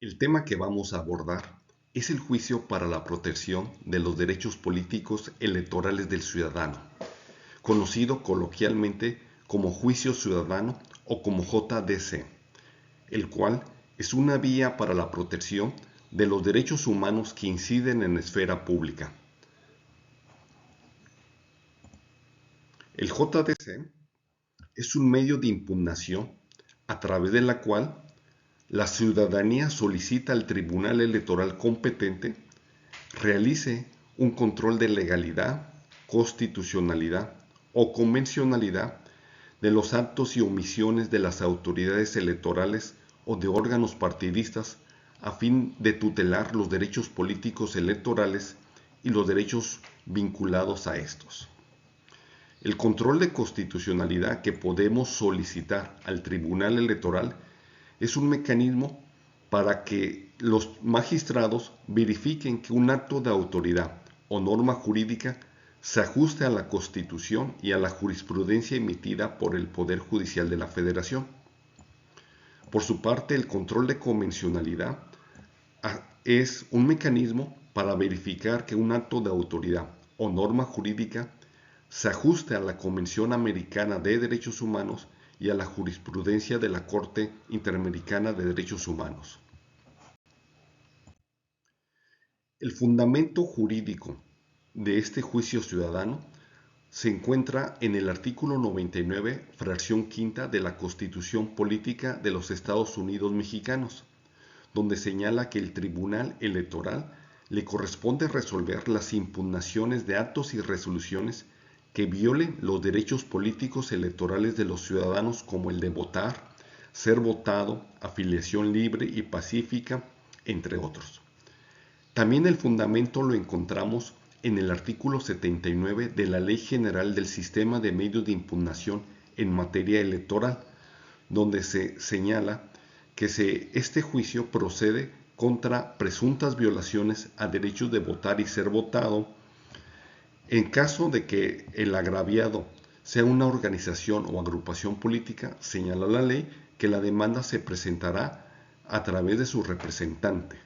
El tema que vamos a abordar es el juicio para la protección de los derechos políticos electorales del ciudadano, conocido coloquialmente como juicio ciudadano o como JDC, el cual es una vía para la protección de los derechos humanos que inciden en la esfera pública. El JDC es un medio de impugnación a través de la cual la ciudadanía solicita al tribunal electoral competente realice un control de legalidad, constitucionalidad o convencionalidad de los actos y omisiones de las autoridades electorales o de órganos partidistas a fin de tutelar los derechos políticos electorales y los derechos vinculados a estos. El control de constitucionalidad que podemos solicitar al Tribunal Electoral es un mecanismo para que los magistrados verifiquen que un acto de autoridad o norma jurídica se ajuste a la Constitución y a la jurisprudencia emitida por el Poder Judicial de la Federación. Por su parte, el control de convencionalidad es un mecanismo para verificar que un acto de autoridad o norma jurídica se ajuste a la Convención Americana de Derechos Humanos y a la jurisprudencia de la Corte Interamericana de Derechos Humanos. El fundamento jurídico de este juicio ciudadano se encuentra en el artículo 99, fracción quinta de la Constitución Política de los Estados Unidos Mexicanos, donde señala que el Tribunal Electoral le corresponde resolver las impugnaciones de actos y resoluciones que violen los derechos políticos electorales de los ciudadanos, como el de votar, ser votado, afiliación libre y pacífica, entre otros. También el fundamento lo encontramos en el artículo 79 de la Ley General del Sistema de Medios de Impugnación en materia electoral, donde se señala que este juicio procede contra presuntas violaciones a derechos de votar y ser votado, en caso de que el agraviado sea una organización o agrupación política. Señala la ley que la demanda se presentará a través de su representante.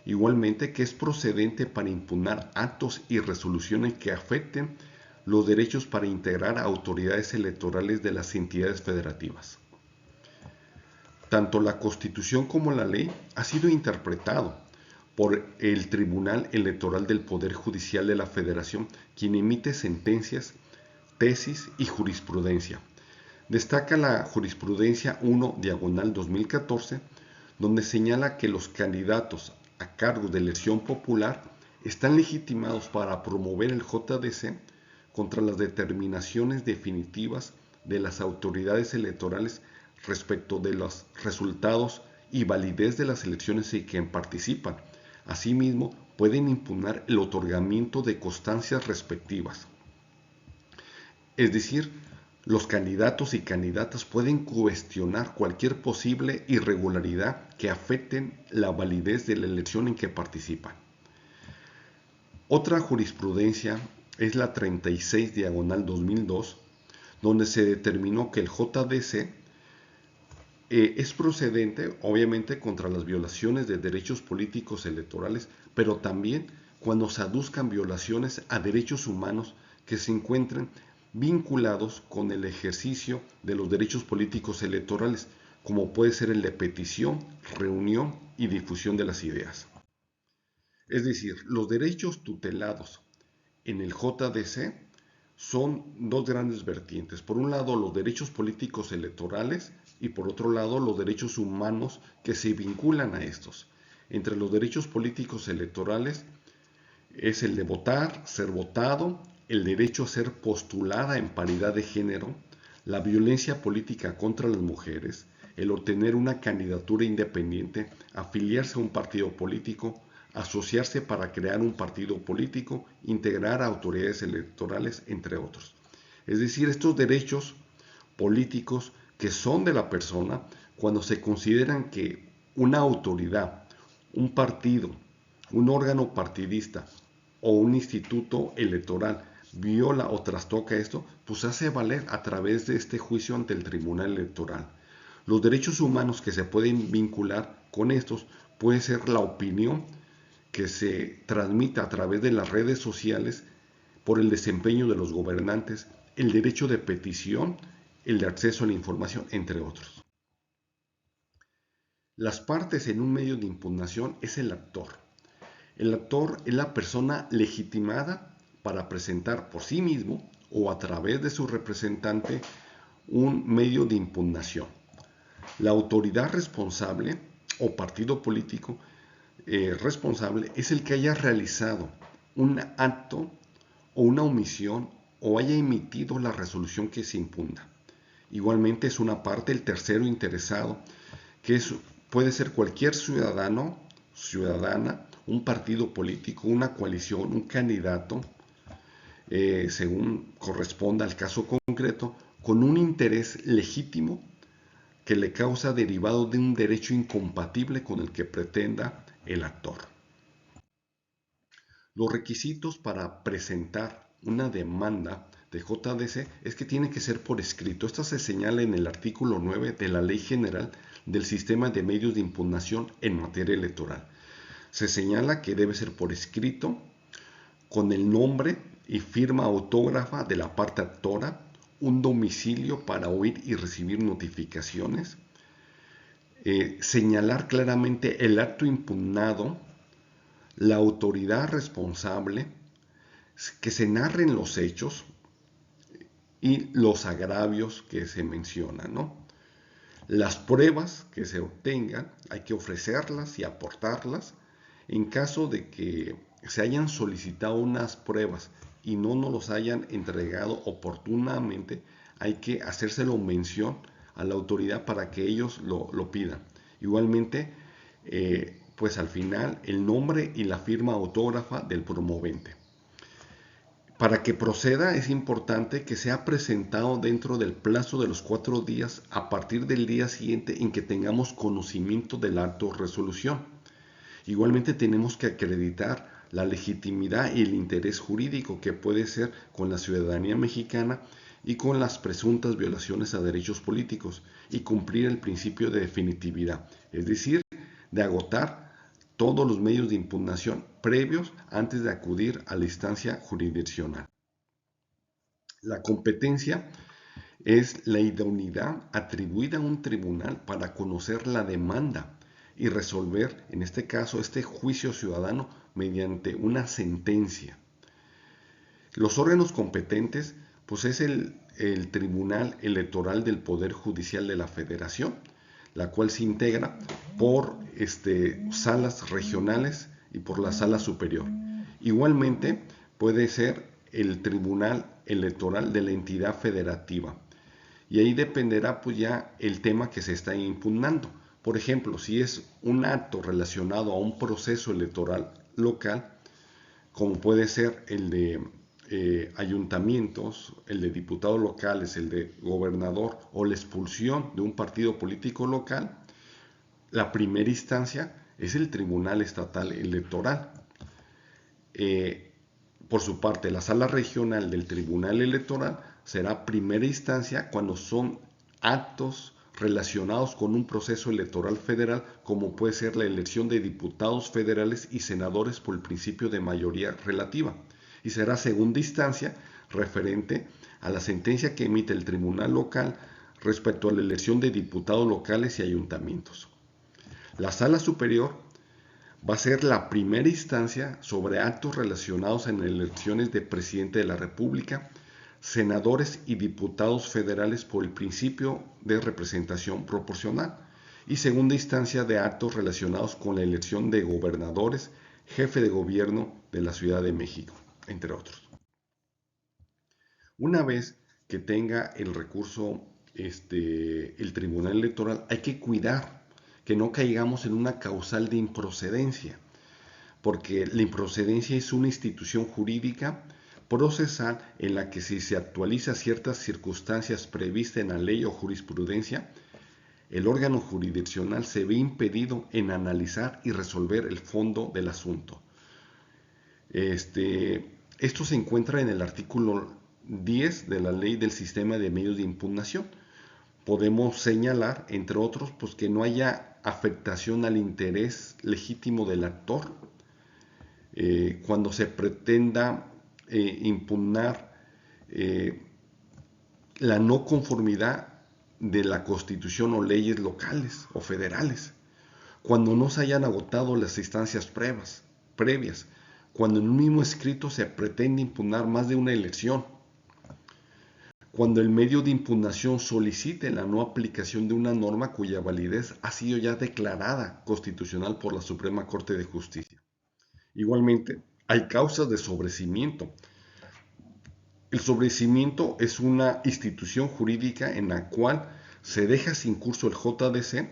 Igualmente, que es procedente para impugnar actos y resoluciones que afecten los derechos para integrar a autoridades electorales de las entidades federativas. Tanto la Constitución como la ley ha sido interpretado por el Tribunal Electoral del Poder Judicial de la Federación, quien emite sentencias, tesis y jurisprudencia. Destaca la jurisprudencia 1/2014, donde señala que los candidatos a cargo de elección popular están legitimados para promover el JDC contra las determinaciones definitivas de las autoridades electorales respecto de los resultados y validez de las elecciones en que participan. Asimismo, pueden impugnar el otorgamiento de constancias respectivas. Es decir, los candidatos y candidatas pueden cuestionar cualquier posible irregularidad que afecten la validez de la elección en que participan. Otra jurisprudencia es la 36/2002, donde se determinó que el JDC es procedente, obviamente, contra las violaciones de derechos políticos electorales, pero también cuando se aduzcan violaciones a derechos humanos que se encuentren vinculados con el ejercicio de los derechos políticos electorales, como puede ser el de petición, reunión y difusión de las ideas. Es decir, los derechos tutelados en el JDC son dos grandes vertientes. Por un lado, los derechos políticos electorales y por otro lado, los derechos humanos que se vinculan a estos. Entre los derechos políticos electorales es el de votar, ser votado, el derecho a ser postulada en paridad de género, la violencia política contra las mujeres, el obtener una candidatura independiente, afiliarse a un partido político, asociarse para crear un partido político, integrar a autoridades electorales, entre otros. Es decir, estos derechos políticos que son de la persona cuando se consideran que una autoridad, un partido, un órgano partidista o un instituto electoral viola o trastoca esto, pues hace valer a través de este juicio ante el Tribunal Electoral. Los derechos humanos que se pueden vincular con estos puede ser la opinión que se transmita a través de las redes sociales por el desempeño de los gobernantes, el derecho de petición, el de acceso a la información, entre otros. Las partes en un medio de impugnación es el actor. El actor es la persona legitimada para presentar por sí mismo o a través de su representante un medio de impugnación. La autoridad responsable o partido político responsable es el que haya realizado un acto o una omisión o haya emitido la resolución que se impugna. Igualmente es una parte el tercero interesado, que puede ser cualquier ciudadano, ciudadana, un partido político, una coalición, un candidato, según corresponda al caso concreto, con un interés legítimo que le causa derivado de un derecho incompatible con el que pretenda el actor. Los requisitos para presentar una demanda de JDC es que tiene que ser por escrito. Esto se señala en el artículo 9 de la Ley General del Sistema de Medios de Impugnación en materia electoral. Se señala que debe ser por escrito, con el nombre y firma autógrafa de la parte actora, un domicilio para oír y recibir notificaciones, señalar claramente el acto impugnado, la autoridad responsable, que se narren los hechos y los agravios que se mencionan, ¿no? Las pruebas que se obtengan hay que ofrecerlas y aportarlas. En caso de que se hayan solicitado unas pruebas y no nos los hayan entregado oportunamente, hay que hacérselo mención a la autoridad para que ellos lo pidan. Igualmente, pues al final el nombre y la firma autógrafa del promovente. Para que proceda es importante que sea presentado dentro del plazo de los 4 días a partir del día siguiente en que tengamos conocimiento del acto de resolución. Igualmente tenemos que acreditar la legitimidad y el interés jurídico que puede ser con la ciudadanía mexicana y con las presuntas violaciones a derechos políticos y cumplir el principio de definitividad, es decir, de agotar todos los medios de impugnación previos antes de acudir a la instancia jurisdiccional. La competencia es la idoneidad atribuida a un tribunal para conocer la demanda y resolver, en este caso, este juicio ciudadano mediante una sentencia. Los órganos competentes, pues es el Tribunal Electoral del Poder Judicial de la Federación, la cual se integra por salas regionales y por la sala superior. Igualmente puede ser el Tribunal Electoral de la entidad federativa. Y ahí dependerá pues ya el tema que se está impugnando. Por ejemplo, si es un acto relacionado a un proceso electoral local, como puede ser el de ayuntamientos, el de diputados locales, el de gobernador o la expulsión de un partido político local, la primera instancia es el Tribunal Estatal Electoral. Por su parte, la sala regional del Tribunal Electoral será primera instancia cuando son actos relacionados con un proceso electoral federal, como puede ser la elección de diputados federales y senadores por el principio de mayoría relativa. Y será segunda instancia referente a la sentencia que emite el tribunal local respecto a la elección de diputados locales y ayuntamientos. La sala superior va a ser la primera instancia sobre actos relacionados en elecciones de presidente de la República, senadores y diputados federales por el principio de representación proporcional, y segunda instancia de actos relacionados con la elección de gobernadores, jefe de gobierno de la Ciudad de México, entre otros. Una vez que tenga el recurso el Tribunal Electoral, hay que cuidar que no caigamos en una causal de improcedencia, porque la improcedencia es una institución jurídica procesal en la que si se actualiza ciertas circunstancias previstas en la ley o jurisprudencia, el órgano jurisdiccional se ve impedido en analizar y resolver el fondo del asunto. Esto se encuentra en el artículo 10 de la Ley del Sistema de Medios de Impugnación. Podemos señalar, entre otros, pues que no haya afectación al interés legítimo del actor, cuando se pretenda impugnar la no conformidad de la Constitución o leyes locales o federales, cuando no se hayan agotado las instancias previas, cuando en un mismo escrito se pretende impugnar más de una elección, cuando el medio de impugnación solicite la no aplicación de una norma cuya validez ha sido ya declarada constitucional por la Suprema Corte de Justicia. Igualmente, hay causas de sobreseimiento. El sobreseimiento es una institución jurídica en la cual se deja sin curso el JDC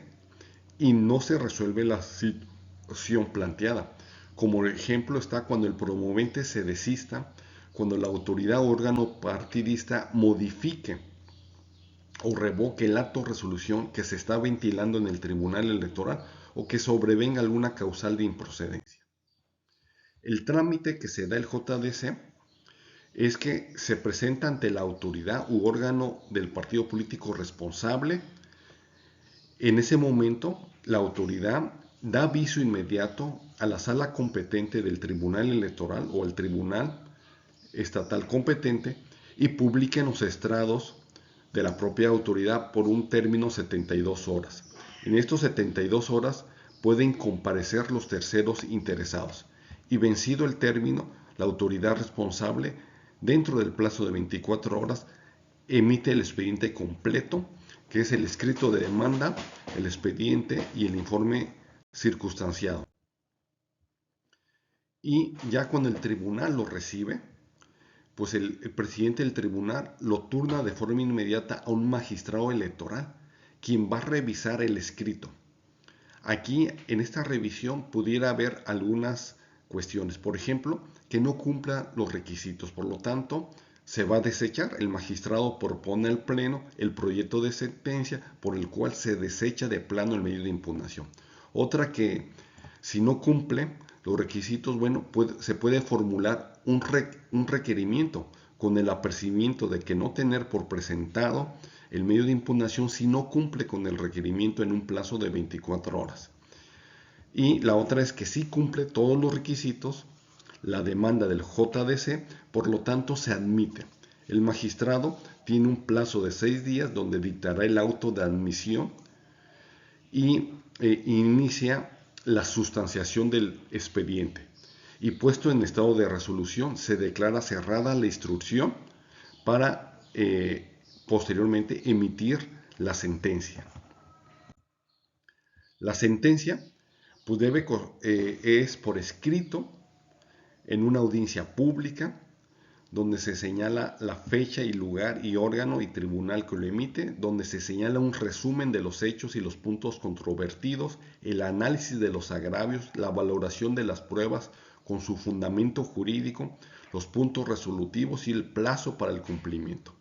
y no se resuelve la situación planteada. Como ejemplo está cuando el promovente se desista, cuando la autoridad o órgano partidista modifique o revoque el acto o resolución que se está ventilando en el Tribunal Electoral o que sobrevenga alguna causal de improcedencia. El trámite que se da el JDC es que se presenta ante la autoridad u órgano del partido político responsable. En ese momento, la autoridad da aviso inmediato a la sala competente del Tribunal Electoral o al Tribunal Estatal competente y publica en los estrados de la propia autoridad por un término de 72 horas. En estos 72 horas pueden comparecer los terceros interesados y vencido el término, la autoridad responsable, dentro del plazo de 24 horas, emite el expediente completo, que es el escrito de demanda, el expediente y el informe circunstanciado. Y ya cuando el tribunal lo recibe, pues el presidente del tribunal lo turna de forma inmediata a un magistrado electoral, quien va a revisar el escrito. Aquí, en esta revisión, pudiera haber algunas cuestiones. Por ejemplo, que no cumpla los requisitos. Por lo tanto, se va a desechar. El magistrado propone al pleno el proyecto de sentencia por el cual se desecha de plano el medio de impugnación. Otra que, si no cumple los requisitos, bueno, se puede formular un requerimiento con el apercibimiento de que no tener por presentado el medio de impugnación si no cumple con el requerimiento en un plazo de 24 horas. Y la otra es que sí cumple todos los requisitos la demanda del JDC, por lo tanto se admite. El magistrado tiene un plazo de 6 días donde dictará el auto de admisión y inicia la sustanciación del expediente. Y puesto en estado de resolución, se declara cerrada la instrucción para posteriormente emitir la sentencia. La sentencia pues es por escrito en una audiencia pública donde se señala la fecha y lugar y órgano y tribunal que lo emite, donde se señala un resumen de los hechos y los puntos controvertidos, el análisis de los agravios, la valoración de las pruebas con su fundamento jurídico, los puntos resolutivos y el plazo para el cumplimiento.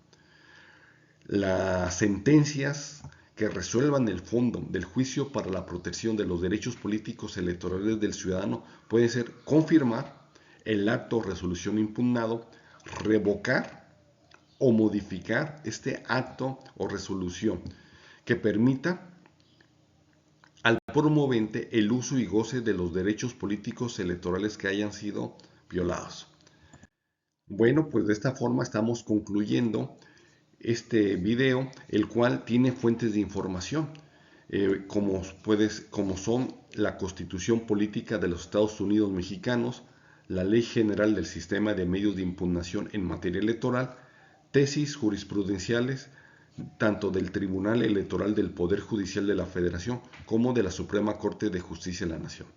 Las sentencias que resuelvan el fondo del juicio para la protección de los derechos políticos electorales del ciudadano pueden ser confirmar el acto o resolución impugnado, revocar o modificar este acto o resolución que permita al promovente el uso y goce de los derechos políticos electorales que hayan sido violados. Bueno, pues de esta forma estamos concluyendo este video, el cual tiene fuentes de información, como son la Constitución Política de los Estados Unidos Mexicanos, la Ley General del Sistema de Medios de Impugnación en materia electoral, tesis jurisprudenciales tanto del Tribunal Electoral del Poder Judicial de la Federación como de la Suprema Corte de Justicia de la Nación.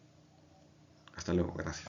Hasta luego, gracias.